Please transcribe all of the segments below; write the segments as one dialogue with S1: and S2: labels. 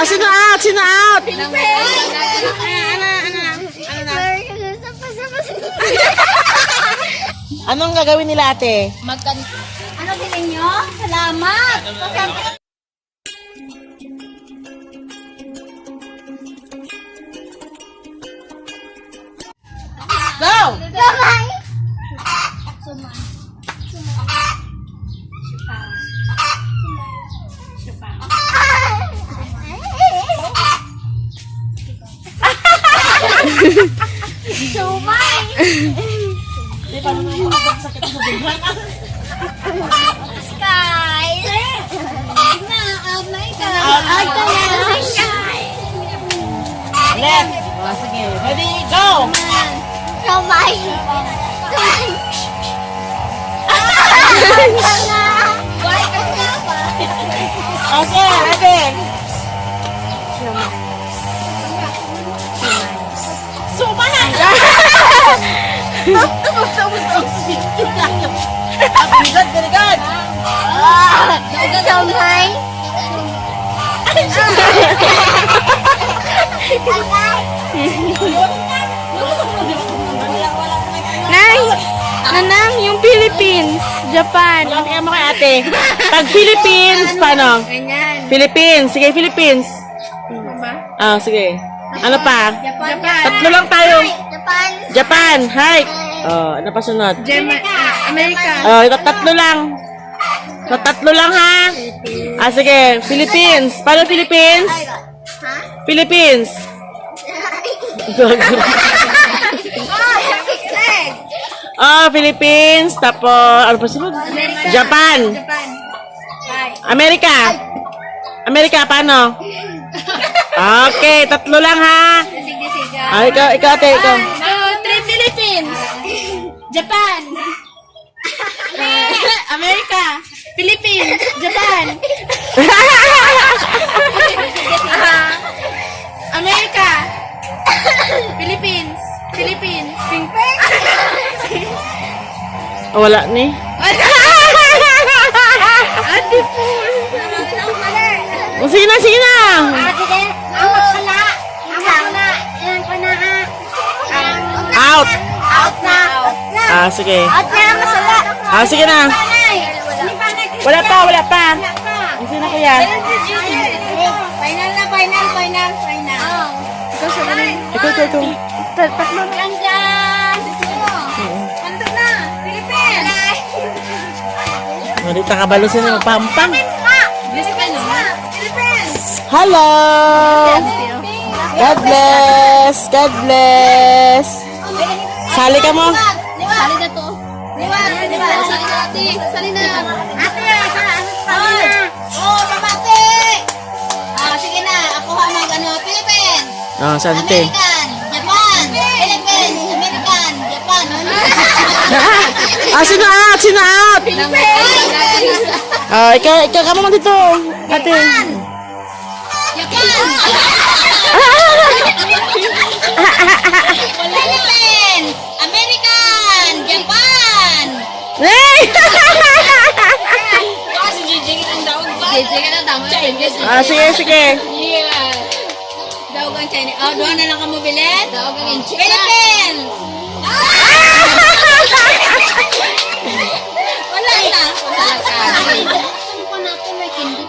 S1: Ah, sino out? Sino out? Anong gagawin nila, ate?
S2: Ano bilhin nyo? Salamat!
S1: Go!
S2: Kamay! Sumay!
S1: Di pa naman yung sakit sa biglan.
S2: Sky! Na, oh my God!
S1: Ay,
S2: Sky!
S1: Left. Oh, sige. Ready, go!
S2: Kamay! Kamay! Why ka nga ba?
S1: Okay, ready. Sumahan! Ganigad, ganigad!
S2: Kamay!
S3: Nay! Nanang, yung Philippines, Japan.
S1: Kaya mo kay ate. Pag Philippines, paano?
S3: Ganyan.
S1: Philippines. Sige, Philippines. Ah, sige. Ano pa?
S3: Japan.
S1: Tatlo lang tayo.
S2: Japan!
S1: Japan. Hi. Oh, ano pa sunod?
S3: America.
S1: Oh, tatlo lang. Tatlo lang ha. Ah, sige. Philippines. Paano Philippines?
S2: Ha?
S1: Philippines. Oh, Philippines. Tapos, ano pa sunod? Japan. Amerika. Amerika, paano? Okay, tatlo lang ha. Ah, ikaw ate, ikaw.
S3: Three Philippines. Japan. America. Philippines. Japan. America. Philippines. Philippines.
S1: Oh, wala ni.
S3: Ate po.
S1: Oh, sige na, sige na.
S2: Sige, ang magsala. Ang magsala. Yan ko na ha.
S1: Out.
S2: Out na.
S1: Ah, sige.
S2: Out na ang masala.
S1: Ah, sige na. Wala pa, wala pa. Sige na kuya.
S2: Final na, final.
S1: Ito.
S3: Tatlo.
S2: Yan dyan. Ando na. Philippines.
S1: Hindi takabalusin na pampang.
S2: Philippines.
S1: Hello. God bless. God bless. Sali ka mo.
S2: Sali na to. Liwag. Sali na ate. Sali na. Ate, sali na. Oh, pamate. Ah, sige na. Ako ano, Philippines.
S1: Oh, sante.
S2: American. Japan. Philippines. American. Japan.
S1: Ah, sino out? Sino out?
S2: Philippines.
S1: Ah, ikaw ka mo dito. Ate.
S2: Japan. Philippines. American. Japan.
S1: Hey!
S2: Kasi JJ ang daw. JJ ka na daw.
S1: Ah, sige.
S2: Yeah. Daw ang Chinese. Oh, doon na lang ka mobilet? Daw ang Philippines. Wala na. Wala ka. Saan pa natin may kindi?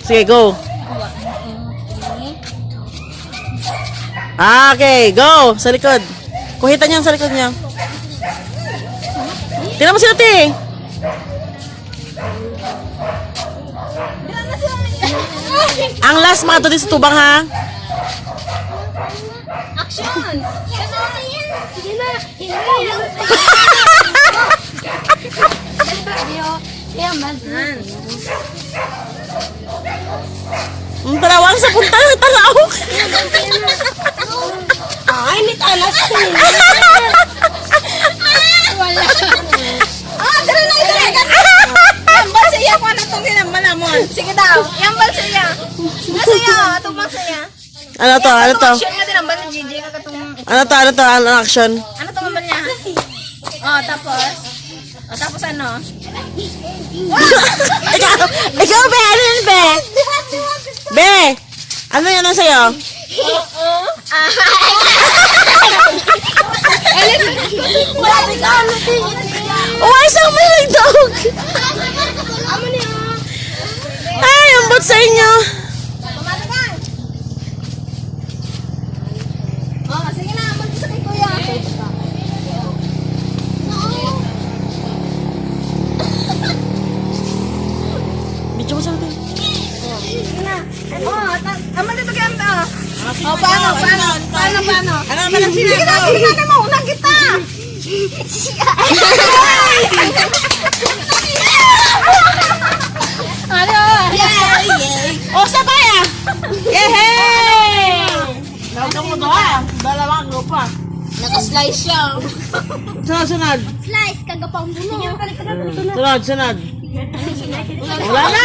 S1: Sige, go. Ah, okay, go. Sa likod. Kuhitan niyo sa likod niyo. Tingnan mo sila, te.
S2: Diyan na sila.
S1: Ang last mga to sa tubang ha.
S2: Action! Sige na.
S1: Ang tarawang sa punta ng tarawang.
S2: Ay, nitalas ko. Wala. Dali na, dali. Yambal siya ko na itong ginamalamon. Sige daw. Yambal siya. Masaya. Itong masaya.
S1: Ano to?
S2: Action nga din ang bata, Gigi.
S1: Ano to? Ano action?
S2: Ano itong naman niya? Tapos ano?
S1: Ikaw, be! Ano yun, be? Be! Ano yun ang sa'yo?
S2: Wala ka.
S1: Oh, isang may dog! Ay, ang bot sa inyo!
S2: Sige na. Mag-isa kay Kuya.
S1: Medyo mo sa atin.
S2: Aman dito kaya paano?
S1: Ano ba lang
S2: Sige na, maunang kita! Ano?
S1: Oh, sabay ah! Yehey! Nauga mo to ah! Dalawang grupo ah.
S2: Naka-slice siya.
S1: Sunod.
S2: Slice, kagapang bulo.
S1: Sunod. Wala na!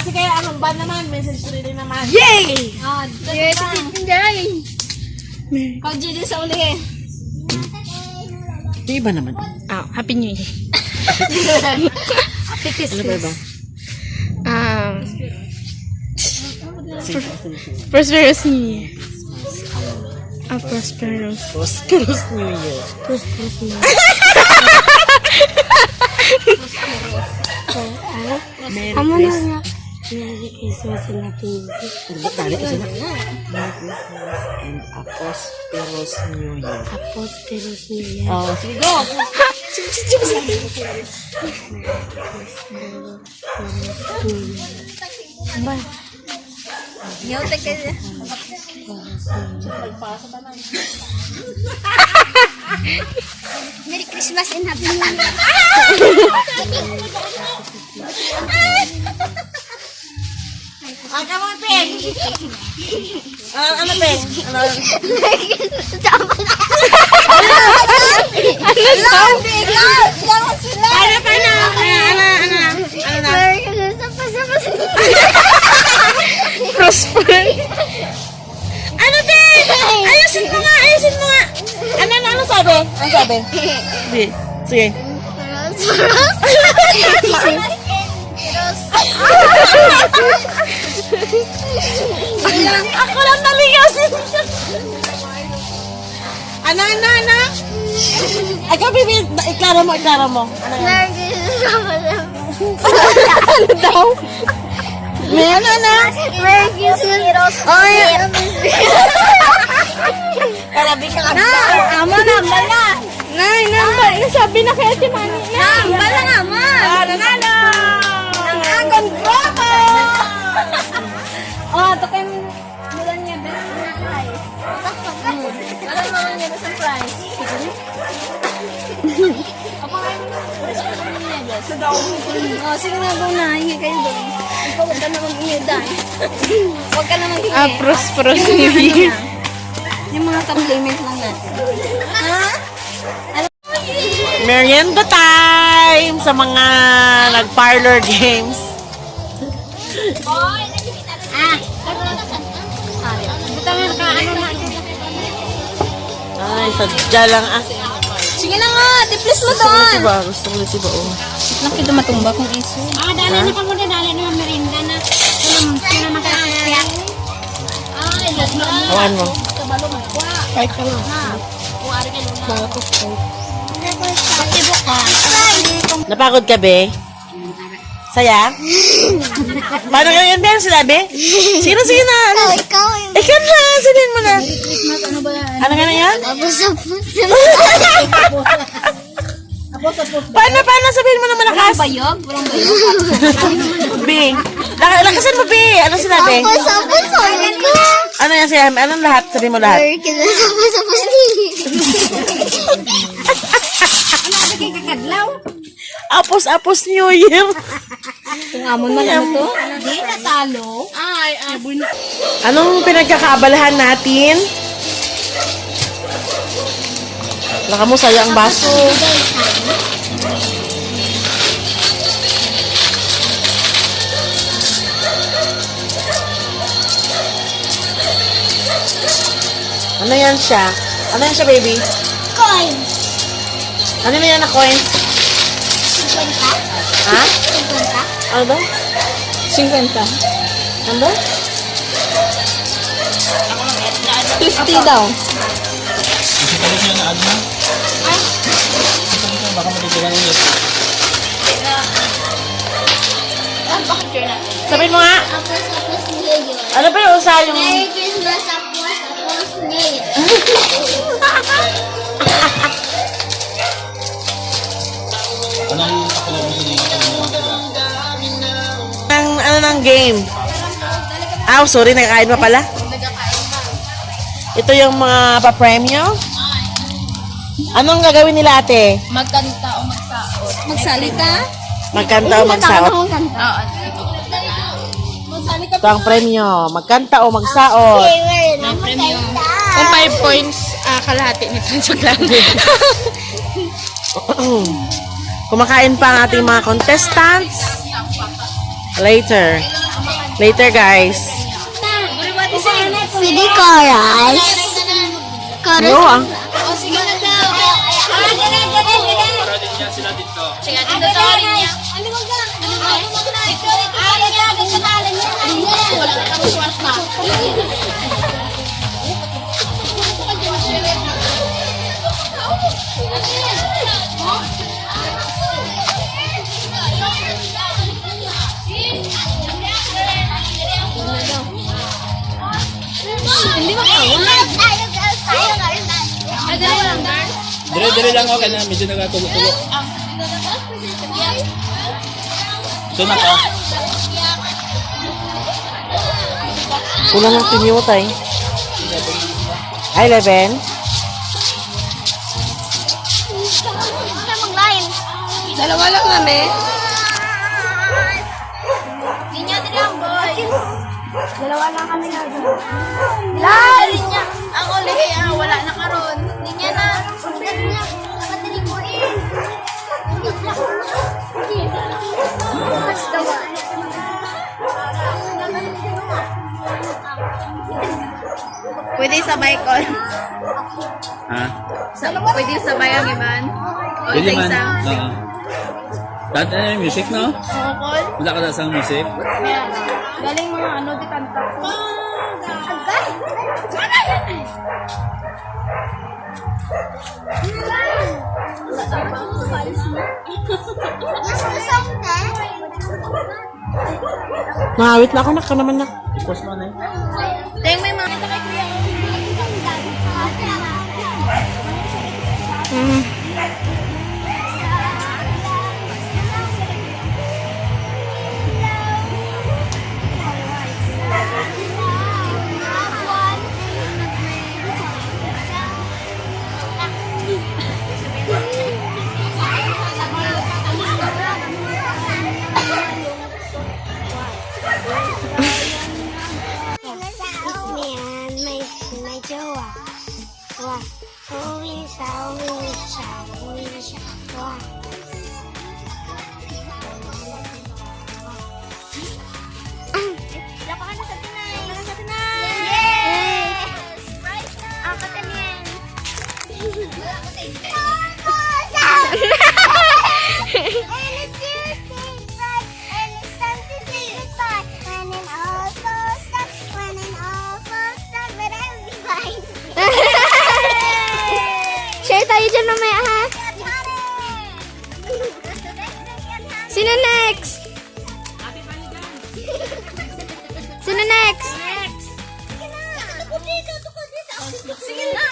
S1: Sige, anong ba naman? Message reading naman. Yay!
S2: Kau Gigi sa uli eh.
S1: Di ba naman?
S3: Happy New Year. Happy
S1: Ano ba ba?
S3: Prosperous New Year. Prosperous.
S1: Prosperous New Year.
S3: Amo na nga. Merry Christmas and Happy New Year.
S1: Merry Christmas and a prosperous New Year.
S3: Prosperous New Year.
S1: Oh, sige, go!
S2: Yaw, teka. Merry Christmas and Happy New Year.
S1: Come on, Peng! Ano, Peng? Ano?
S3: Prosper.
S1: Ano, Peng? Ayusin mo nga! Ano sabi? Ano sabi? Sige. Ako lang naligasin. Ano? Ikaw, Bibi, iklaro mo. Ano yan? Ano daw? May ano na? Kalabi ka ka.
S2: Amo na, bala.
S3: Nay, nambal. Nasabi na kaya si Manny.
S2: Bala nga, ma.
S1: Nanalo!
S2: Ang agon bravo! Ito kayo mulan niya best na prize. Wala naman niya best na prize. Ako kayo niya best. Sige na, go na. Hingi kayo doon. Ikaw, huwag ka naman hingi dahil. Huwag ka naman hingi.
S3: Prosperous New Year.
S2: Yung mga compliment lang natin. Ha?
S1: Merienda time sa mga nag-parlor games.
S2: Butang ka, ano na.
S1: Ay, sadya lang ah.
S2: Sige na nga, di-please mo
S1: Gusto ko
S2: doon.
S1: ba? Gusto ko si ba? Oh.
S2: Laki dumatumba kung iso.
S3: Dali na pa muna. Dali na yung merinda na. Sino makakaya?
S1: Awan mo.
S3: Kahit ka lang.
S1: Napagod ka, be? Saya? Paano ka yun, Ben? Sinabi? Sino na? Ano?
S2: Ikaw,
S1: Ikaw na, sabihin mo na.
S2: Christmas, ano ba?
S1: Ano ka na yan?
S2: Apos.
S1: Paano sabihin mo na malakas?
S2: Bayog? Walang bayog?
S1: Be, Lakasan mo, be. Ano sinabi?
S2: Sapos, sabi ko.
S1: Ano yan sinabi? Anong lahat? Sabi mo lahat.
S2: Sapos nili.
S3: Kakadlaw.
S1: Apos New Year.
S3: Kung amon man ano to? Hindi, natalo.
S1: Anong pinagkakaabalahan natin? Laka mo, sayang baso. Ano yan siya? Ano yan siya, baby?
S2: Coins.
S1: Ano na yan na coins?
S2: 50?
S1: Ha?
S2: 50?
S1: Ano daw?
S3: 50.
S1: Ano daw?
S3: 50 daw.
S4: Isipagod niya na ano na? Isipagod niya, baka matitigan ulit.
S1: Sabihin mo nga.
S2: Sapos nili.
S1: Ano ba yung usa yung...
S2: Merry Christmas, sapos nili.
S4: Anong kakulog mo siya
S1: Ano ng game? Sorry, nagkakain pa pala. Ito yung mga pa-premyo. Anong gagawin nila, ate?
S2: Magkanta o magsaot.
S3: Magsalita?
S1: Magkanta o magsaot? Ito ang premyo. Magkanta o magsaot.
S3: Kung 5 points, kalahati nito sa clan.
S1: Kumakain pa ang ating mga contestants. Later. Later, guys.
S2: Pwede chorus. Chorus.
S1: No, ah.
S2: O, sige na daw.
S4: din niya sila dito.
S2: Sige, dito sa rin niya. Ano mo ka? Ano mo ka? Dito sa rin niya. Wala ka kang swasta.
S3: Hindi ba kawan?
S4: Dire-dire lang ako na, medyo nagatulo-tulo. Ito na ka.
S1: Kulang ng pinutay. Hi, Leven.
S3: Dalawa lang kami.
S2: Linya din lang, boy.
S3: Dalawa lang kami na.
S2: Linya. Ako, lihi, wala na karon. Linya na. Linya. Matinig mo in. That's the one.
S3: Pwede sabay ko.
S4: Ha?
S3: Pwede sabay ang iban. O
S4: Pwede man.
S3: isa-isa.
S4: Oo. Dati na yung music, no?
S3: Oo, Col.
S4: Wala ka na sa music?
S3: Galing mga ano, di kanta.
S1: Mahawit na ako, nak ka naman, nak.
S4: Ipos mo na eh.
S3: Teng, may mga...
S2: May jowa. Wah. Uwi siya. Wah. Lapakan na sa tinay. Yay! Surprise na! Ako tanyan.
S3: Share tayo dyan mamaya, ha? Sino next? Sino next?
S2: Sige na!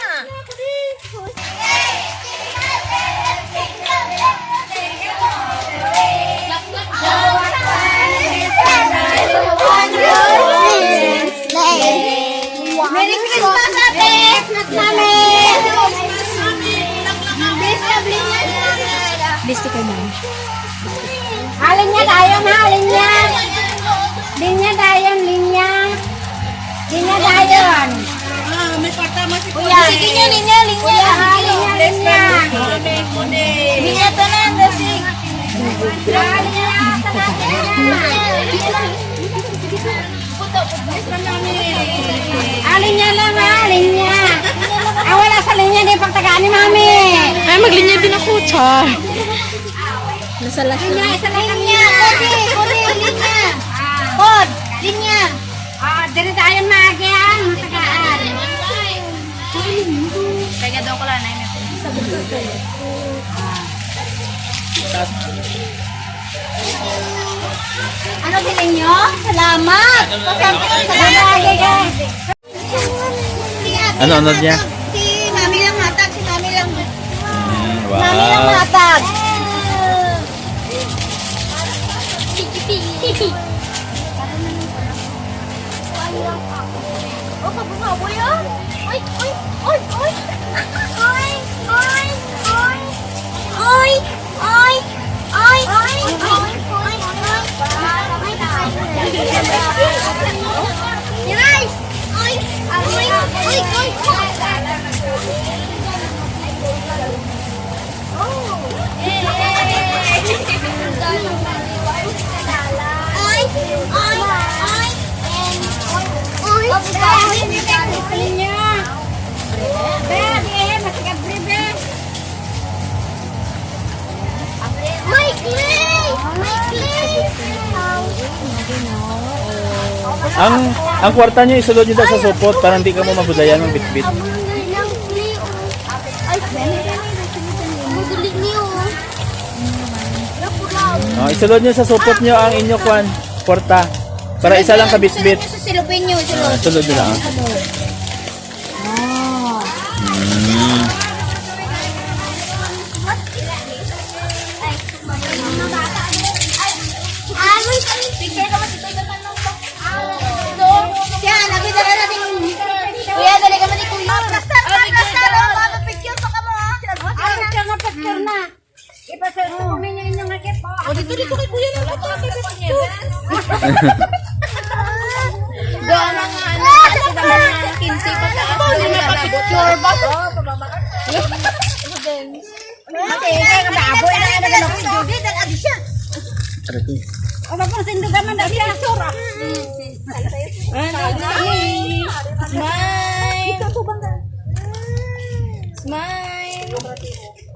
S2: Christmas, ate! Christmas, mami!
S3: Listi kayo na. Linya tayo, ma. Linya. Linya tayo, linya. Linya tayo.
S2: Kuya, sige nyo, linya.
S3: Linya, linya.
S2: Linya to na, dasig.
S3: Linya lang, ma. Linya. Wala sa linya, di pagtagaan ni mami.
S1: Ay, maglinya din ako, char.
S3: Nasa last na. Isa lang
S2: Linya, kodi, linya. Kod, linya.
S3: Diri tayo magian, matagaan.
S2: Kaya daw ko lang na yun. Ano bilhin nyo? Salamat! Salamat!
S4: Ano, ano niya?
S2: Si Mami lang matag, si Mami lang.
S4: Wow.
S2: Mami lang matag. Oh, kabuhawa yan. Oy, oy, oy, oy. Oy, oy, oy. Oy, oy, oy, oy, oy, Guys! Oy, oy, oy, oy. Oy, oy, oy. Oy, My clay! My clay!
S4: Ang kwarta niyo isulod niyo daw sa supot para hindi ka mo mabudayan ng bitbit.
S2: Ay, magaling niyo.
S4: Oh, isulod niyo sa supot niyo ang inyo kwarta para isa lang ka bitbit.
S2: Silupin niyo,
S4: Isulod niyo lang.
S2: Smile.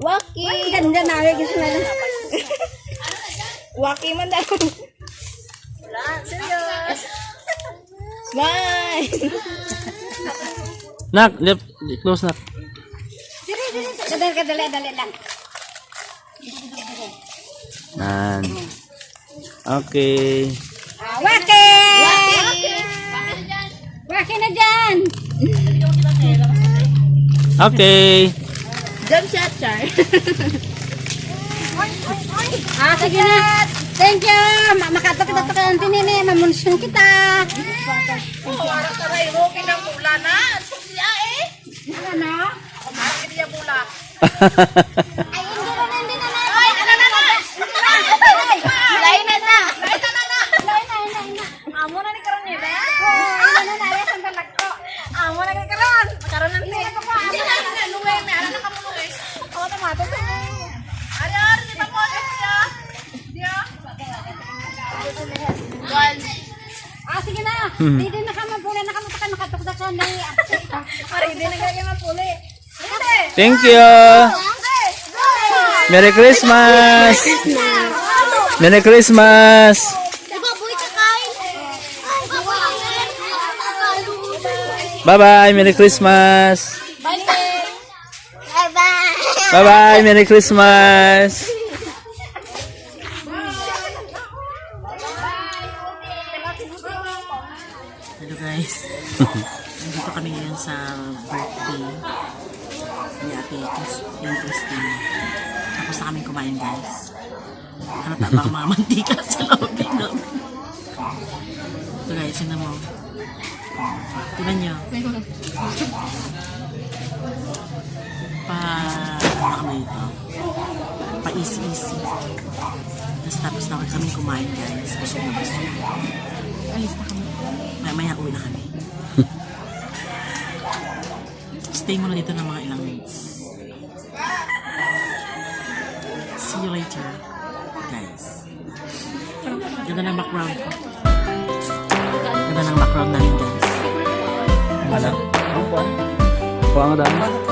S2: Waki.
S3: Ganda na, gusto na lang.
S2: Waki man daw. Serious. Smile.
S4: Nak, close nak.
S3: Dali lang.
S4: Nan. Okay.
S3: Waki! Waki na dyan!
S4: Okay.
S2: Jump shot, Char.
S3: Sige na. Thank you. Makatok kita to kay Nini. Mamunisyon kita.
S2: Para ka rin, okay ng mula na. Siya eh.
S3: Ano?
S2: Bakit niya mula?
S3: Ay, hindi na.
S2: Ay, ano na na? Lain na na. Amo na ni karon ni ba? Amo na ni karon. Karon na ni. Hindi na luwe, may ara na ka mo luwe. Ako tomato. Ari ni pa mo siya. Dia.
S3: Sige na. Hindi na ka mapuli. Nakatukdak sa nang
S2: Ari din na kaya mapuli.
S4: Thank you. Merry Christmas. Merry Christmas. Bye-bye. Merry Christmas. Bye-bye. Merry Christmas.
S1: Hello guys. Nandito kami ngayon sa birthday ni Ate Christine. Tapos na kami kumain guys. Halata ba ang mga mantika sa loob ng loob? Ito guys, yun na mo. Tingnan nyo. Ano kami ito? Pa-easy-easy. Tapos na kami kumain guys. Busog na busog.
S3: Alis na kami.
S1: Maya uwi na kami. Stay muna dito ng mga ilang minutes. See you later, guys. Ganda ng background ko. Ganda ng background namin, guys.
S4: Wala. Kuha nga daan.